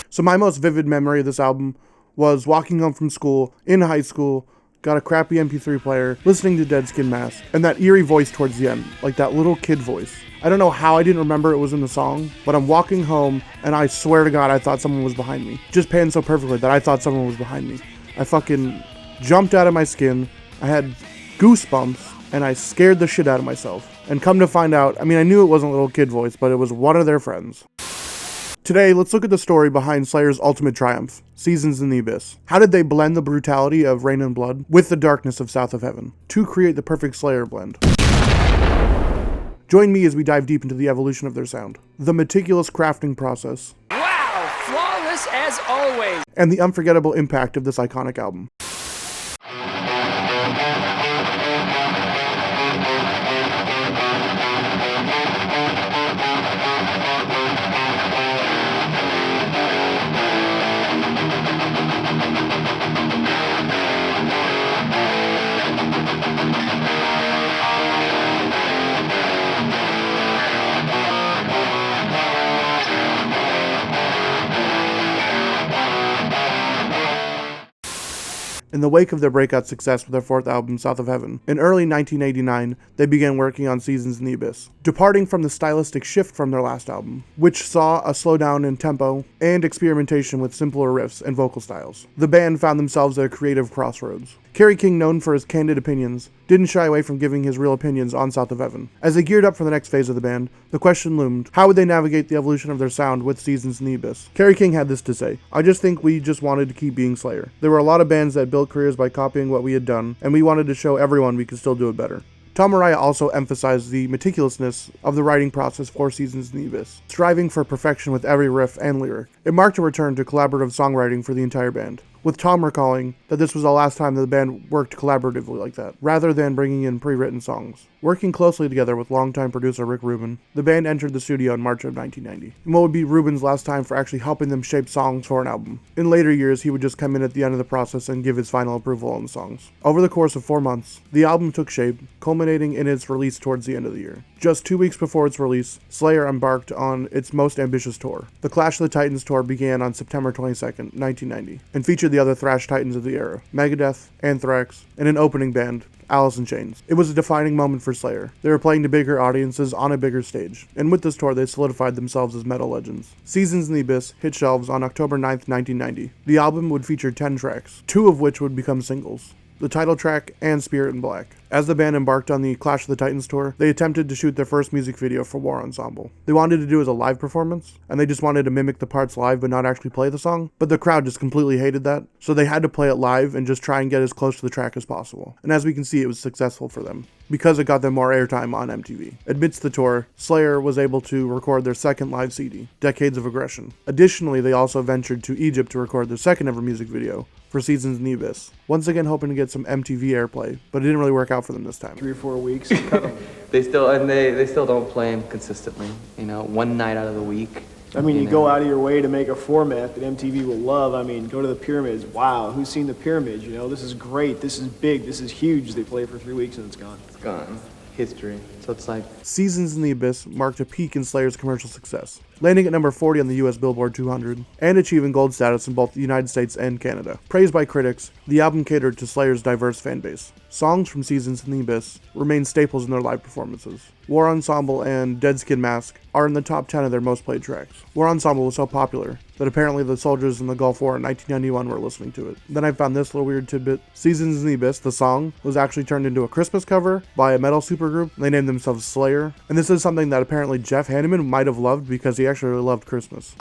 So my most vivid memory of this album was walking home from school in high school, got a crappy MP3 player, listening to Dead Skin Mask, and that eerie voice towards the end, like that little kid voice. I don't know how I didn't remember it was in the song, but I'm walking home and I swear to God I thought someone was behind me. Just panned so perfectly that I thought someone was behind me. I fucking jumped out of my skin, I had goosebumps, and I scared the shit out of myself. And come to find out, I mean, I knew it wasn't a little kid voice, but it was one of their friends. Today, let's look at the story behind Slayer's ultimate triumph, Seasons in the Abyss. How did they blend the brutality of Rain and Blood with the darkness of South of Heaven to create the perfect Slayer blend? Join me as we dive deep into the evolution of their sound, the meticulous crafting process, wow, flawless as always, and the unforgettable impact of this iconic album. In the wake of their breakout success with their fourth album, South of Heaven, in early 1989, they began working on Seasons in the Abyss, departing from the stylistic shift from their last album, which saw a slowdown in tempo and experimentation with simpler riffs and vocal styles. The band found themselves at a creative crossroads. Kerry King, known for his candid opinions, didn't shy away from giving his real opinions on South of Heaven. As they geared up for the next phase of the band, the question loomed, how would they navigate the evolution of their sound with Seasons in the Abyss? Kerry King had this to say, I just think we just wanted to keep being Slayer. There were a lot of bands that built careers by copying what we had done, and we wanted to show everyone we could still do it better. Tom Araya also emphasized the meticulousness of the writing process for Seasons in the Abyss, striving for perfection with every riff and lyric. It marked a return to collaborative songwriting for the entire band, with Tom recalling that this was the last time that the band worked collaboratively like that, rather than bringing in pre-written songs. Working closely together with longtime producer Rick Rubin, the band entered the studio in March of 1990, and what would be Rubin's last time for actually helping them shape songs for an album. In later years, he would just come in at the end of the process and give his final approval on the songs. Over the course of 4 months, the album took shape, culminating in its release towards the end of the year. Just 2 weeks before its release, Slayer embarked on its most ambitious tour. The Clash of the Titans tour began on September 22nd, 1990, and featured the other thrash titans of the era, Megadeth, Anthrax, and an opening band, Alice in Chains. It was a defining moment for Slayer. They were playing to bigger audiences on a bigger stage, and with this tour they solidified themselves as metal legends. Seasons in the Abyss hit shelves on October 9th, 1990. The album would feature 10 tracks, 2 of which would become singles, the title track and Spirit in Black. As the band embarked on the Clash of the Titans tour, they attempted to shoot their first music video for War Ensemble. They wanted to do it as a live performance, and they just wanted to mimic the parts live but not actually play the song, but the crowd just completely hated that, so they had to play it live and just try and get as close to the track as possible. And as we can see, it was successful for them, because it got them more airtime on MTV. Amidst the tour, Slayer was able to record their second live CD, Decades of Aggression. Additionally, they also ventured to Egypt to record their second ever music video for Seasons in the Abyss, once again hoping to get some MTV airplay, but it didn't really work out for them this time. 3 or 4 weeks. They still don't play them consistently. You know, one night out of the week. I mean, you go out of your way to make a format that MTV will love. I mean, go to the Pyramids. Wow, who's seen the Pyramids? You know, this is great. This is big. This is huge. They play for 3 weeks and it's gone. It's gone. History. So it's like... Seasons in the Abyss marked a peak in Slayer's commercial success, landing at number 40 on the US Billboard 200, and achieving gold status in both the United States and Canada. Praised by critics, the album catered to Slayer's diverse fan base. Songs from Seasons in the Abyss remain staples in their live performances. War Ensemble and Dead Skin Mask are in the top 10 of their most played tracks. War Ensemble was so popular that apparently the soldiers in the Gulf War in 1991 were listening to it. Then I found this little weird tidbit. Seasons in the Abyss, the song, was actually turned into a Christmas cover by a metal supergroup. They named themselves Slayer. And this is something that apparently Jeff Hanneman might have loved because he actually really loved Christmas.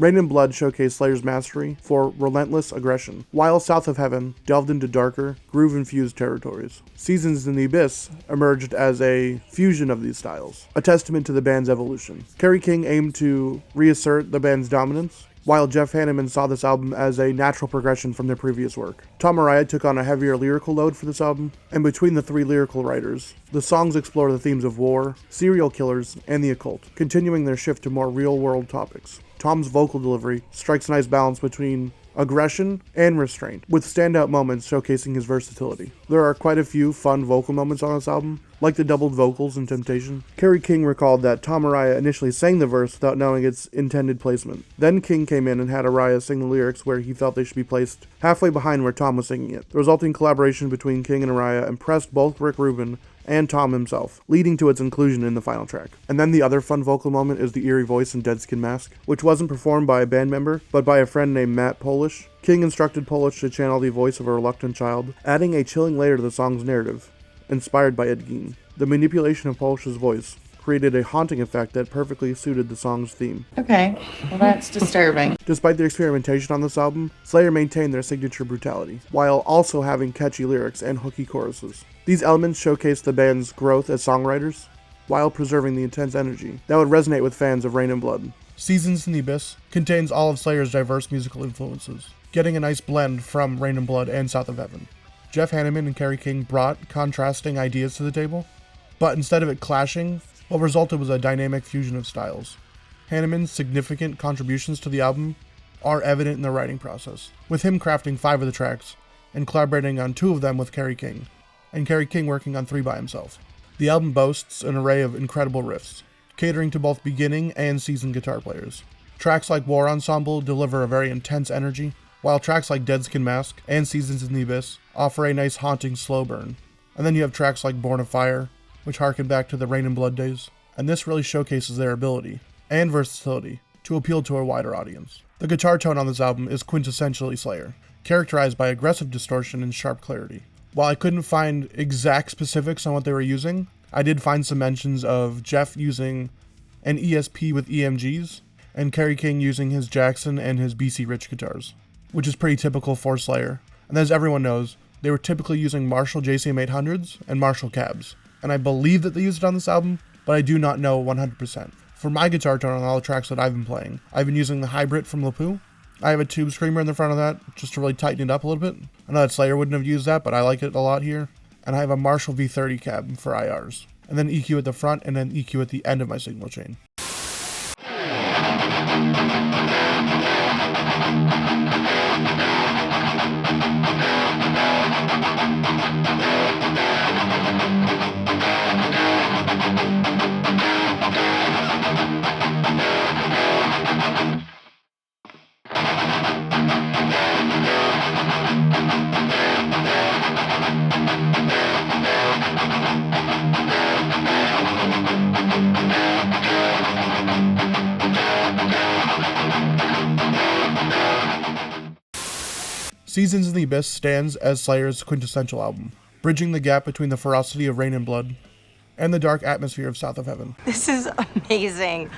Rain and Blood showcased Slayer's mastery for relentless aggression, while South of Heaven delved into darker, groove-infused territories. Seasons in the Abyss emerged as a fusion of these styles, a testament to the band's evolution. Kerry King aimed to reassert the band's dominance, while Jeff Hanneman saw this album as a natural progression from their previous work. Tom Araya took on a heavier lyrical load for this album, and between the three lyrical writers, the songs explore the themes of war, serial killers, and the occult, continuing their shift to more real-world topics. Tom's vocal delivery strikes a nice balance between aggression and restraint, with standout moments showcasing his versatility. There are quite a few fun vocal moments on this album, like the doubled vocals in Temptation. Kerry King recalled that Tom Araya initially sang the verse without knowing its intended placement. Then King came in and had Araya sing the lyrics where he felt they should be placed halfway behind where Tom was singing it. The resulting collaboration between King and Araya impressed both Rick Rubin and Tom himself, leading to its inclusion in the final track. And then the other fun vocal moment is the eerie voice in Dead Skin Mask, which wasn't performed by a band member, but by a friend named Matt Polish. King instructed Polish to channel the voice of a reluctant child, adding a chilling layer to the song's narrative, inspired by Ed Gein. The manipulation of Polish's voice created a haunting effect that perfectly suited the song's theme. Okay, well that's disturbing. Despite their experimentation on this album, Slayer maintained their signature brutality, while also having catchy lyrics and hooky choruses. These elements showcase the band's growth as songwriters, while preserving the intense energy that would resonate with fans of Rain and Blood. Seasons in the Abyss contains all of Slayer's diverse musical influences, getting a nice blend from Rain and Blood and South of Heaven. Jeff Hanneman and Kerry King brought contrasting ideas to the table, but instead of it clashing, what resulted was a dynamic fusion of styles. Hanneman's significant contributions to the album are evident in the writing process, with him crafting 5 of the tracks and collaborating on 2 of them with Kerry King, and Kerry King working on 3 by himself. The album boasts an array of incredible riffs, catering to both beginning and seasoned guitar players. Tracks like War Ensemble deliver a very intense energy, while tracks like Dead Skin Mask and Seasons in the Abyss offer a nice haunting slow burn. And then you have tracks like Born of Fire, which harken back to the Rain and Blood days, and this really showcases their ability and versatility to appeal to a wider audience. The guitar tone on this album is quintessentially Slayer, characterized by aggressive distortion and sharp clarity. While I couldn't find exact specifics on what they were using, I did find some mentions of Jeff using an ESP with EMGs, and Kerry King using his Jackson and his BC Rich guitars, which is pretty typical for Slayer. And as everyone knows, they were typically using Marshall JCM 800s and Marshall cabs, and I believe that they used it on this album, but I do not know 100%. For my guitar tone on all the tracks that I've been playing, I've been using the Hybrid from LePou. I have a tube screamer in the front of that, just to really tighten it up a little bit. I know that Slayer wouldn't have used that, but I like it a lot here. And I have a Marshall V30 cab for IRs, and then EQ at the front, and then EQ at the end of my signal chain. Seasons in the Abyss stands as Slayer's quintessential album, bridging the gap between the ferocity of Rain and Blood and the dark atmosphere of South of Heaven. This is amazing.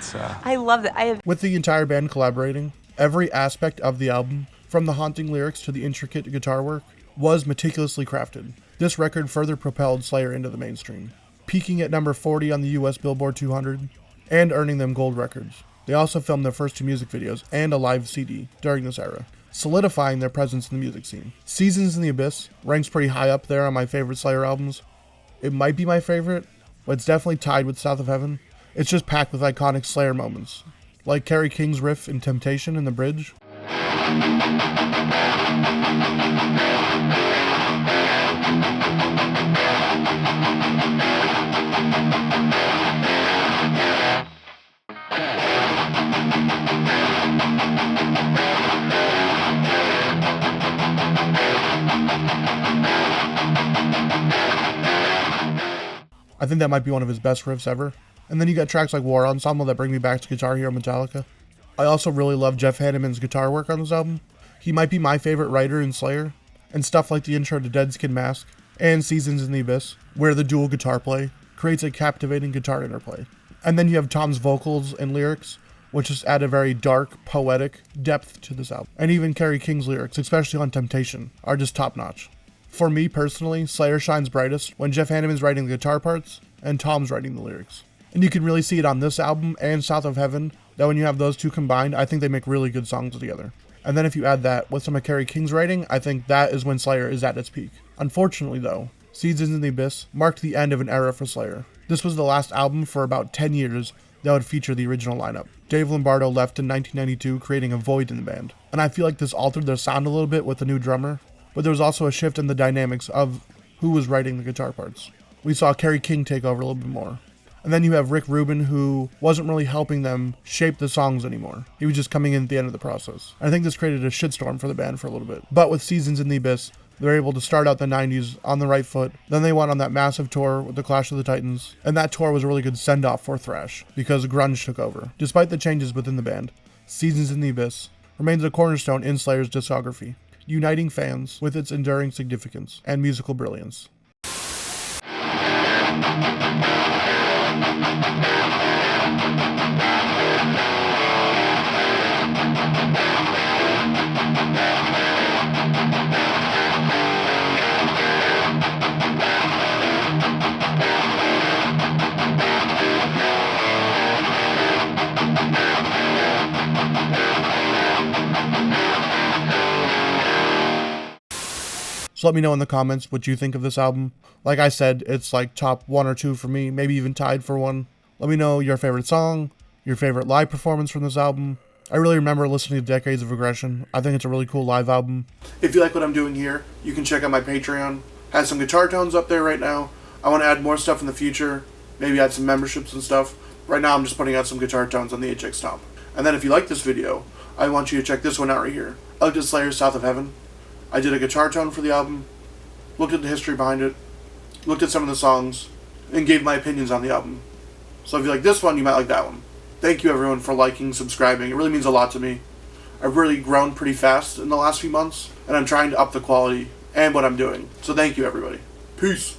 I love it. With the entire band collaborating, every aspect of the album, from the haunting lyrics to the intricate guitar work, was meticulously crafted. This record further propelled Slayer into the mainstream, peaking at number 40 on the US Billboard 200 and earning them gold records. They also filmed their first 2 music videos and a live CD during this era, solidifying their presence in the music scene. Seasons in the Abyss ranks pretty high up there on my favorite Slayer albums. It might be my favorite, but it's definitely tied with South of Heaven. It's just packed with iconic Slayer moments, like Kerry King's riff in Temptation in the bridge. I think that might be one of his best riffs ever. And then you got tracks like War Ensemble that bring me back to Guitar Hero Metallica. I also really love Jeff Hanneman's guitar work on this album. He might be my favorite writer in Slayer, and stuff like the intro to Dead Skin Mask and Seasons in the Abyss, where the dual guitar play creates a captivating guitar interplay. And then you have Tom's vocals and lyrics, which just add a very dark, poetic depth to this album. And even Kerry King's lyrics, especially on Temptation, are just top notch. For me personally, Slayer shines brightest when Jeff Hanneman's writing the guitar parts and Tom's writing the lyrics. And you can really see it on this album and South of Heaven, that when you have those two combined, I think they make really good songs together. And then if you add that with some of Kerry King's writing, I think that is when Slayer is at its peak. Unfortunately though, Seasons in the Abyss marked the end of an era for Slayer. This was the last album for about 10 years that would feature the original lineup. Dave Lombardo left in 1992, creating a void in the band. And I feel like this altered their sound a little bit with the new drummer, but there was also a shift in the dynamics of who was writing the guitar parts. We saw Kerry King take over a little bit more. And then you have Rick Rubin, who wasn't really helping them shape the songs anymore. He was just coming in at the end of the process. And I think this created a shitstorm for the band for a little bit. But with Seasons in the Abyss, they were able to start out the 90s on the right foot. Then they went on that massive tour with the Clash of the Titans. And that tour was a really good send-off for thrash, because grunge took over. Despite the changes within the band, Seasons in the Abyss remains a cornerstone in Slayer's discography, uniting fans with its enduring significance and musical brilliance. So let me know in the comments what you think of this album. Like I said, it's like top 1 or 2 for me, maybe even tied for 1. Let me know your favorite song, your favorite live performance from this album. I really remember listening to Decades of Aggression. I think it's a really cool live album. If you like what I'm doing here, you can check out my Patreon. Has some guitar tones up there right now. I want to add more stuff in the future, maybe add some memberships and stuff. Right now I'm just putting out some guitar tones on the HX Top. And then if you like this video, I want you to check this one out right here. I looked at Slayer's South of Heaven. I did a guitar tone for the album, looked at the history behind it, looked at some of the songs, and gave my opinions on the album. So if you like this one, you might like that one. Thank you everyone for liking, subscribing. It really means a lot to me. I've really grown pretty fast in the last few months, and I'm trying to up the quality and what I'm doing. So thank you everybody. Peace.